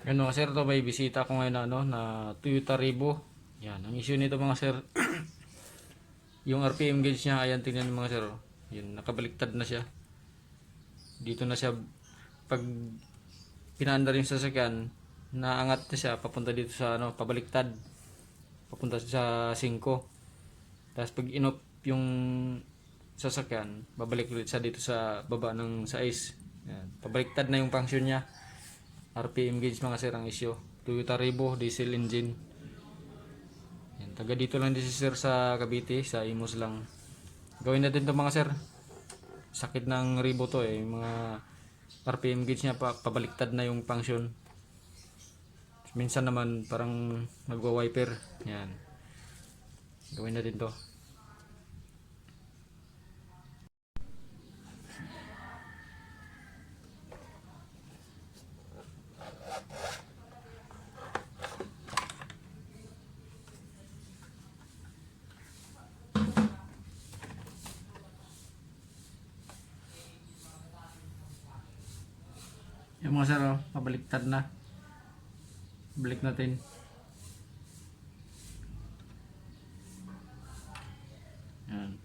Ano sir, to may bisita ko ngayon na, na Toyota Revo. Yan, ang issue nito mga sir, yung RPM gauge niya, ayan tingnan niyo mga sir. Yun, nakabaliktad na siya. Dito na siya, pag pinaandar yung sasakyan, naangat na siya, papunta dito sa pabaliktad. Papunta sa 5. Tapos pag inop yung sasakyan, babalik ulit siya dito sa baba ng 6. Yan, pabaliktad na yung function niya. RPM gauge mga sir ang issue. Toyota Revo diesel engine. Yan, taga dito lang din si sir sa Cavite, sa Imus lang. Gawin natin to mga sir. Sakit ng Revo to eh, mga RPM gauge niya pabaliktad na yung function. Minsan naman parang nagwa-wiper. Yan. Gawin natin to. Yung mga sir, pabaliktad na. Balik natin. Yan.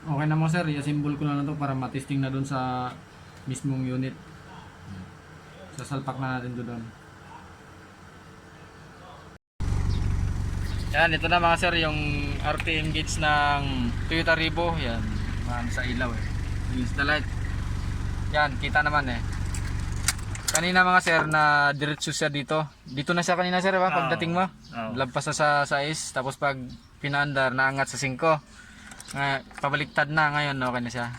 Okay na mo sir, i-assemble ko na lang to para matesting na doon sa mismong unit. Sasalpak na natin doon. Yan, ito na mga sir yung RPM gauge ng Toyota Revo. Yan, sa ilaw eh. Against the light. Yan, kita naman eh. Kanina mga sir na diretso siya dito. Dito na siya kanina sir, ba? Pagdating mo. Lampas na sa is, tapos pag pinaandar, naangat sa 5. Pabaliktad na ngayon, okay na siya.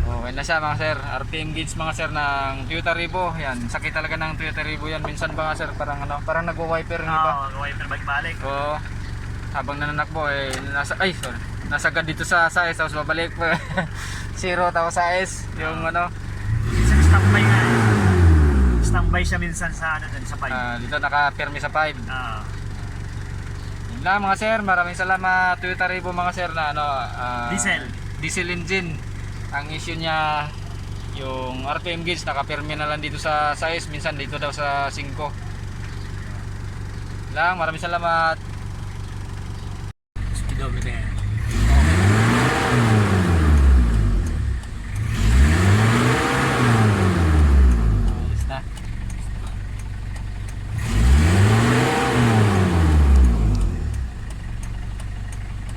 Okay na siya mga sir. RPM gauge mga sir ng Toyota Revo. Yan, sakit talaga ng Toyota Revo yan. Minsan ba nga sir, parang nagwa-wiper ng iba. Nagwa-wiper balik-balik. Oo. Habang nananakbo eh nasagad dito sa size, tapos babalik pa. 0 tapos size yung Minsan standby nga. Standby siya minsan sa sa 5. dito naka-permi sa 5. Yun lang mga sir, maraming salamat Toyota Revo mga sir na diesel engine. Ang issue niya yung RPM gauge, naka-permi na lang dito sa size, minsan dito daw sa 5. Lang, maraming salamat.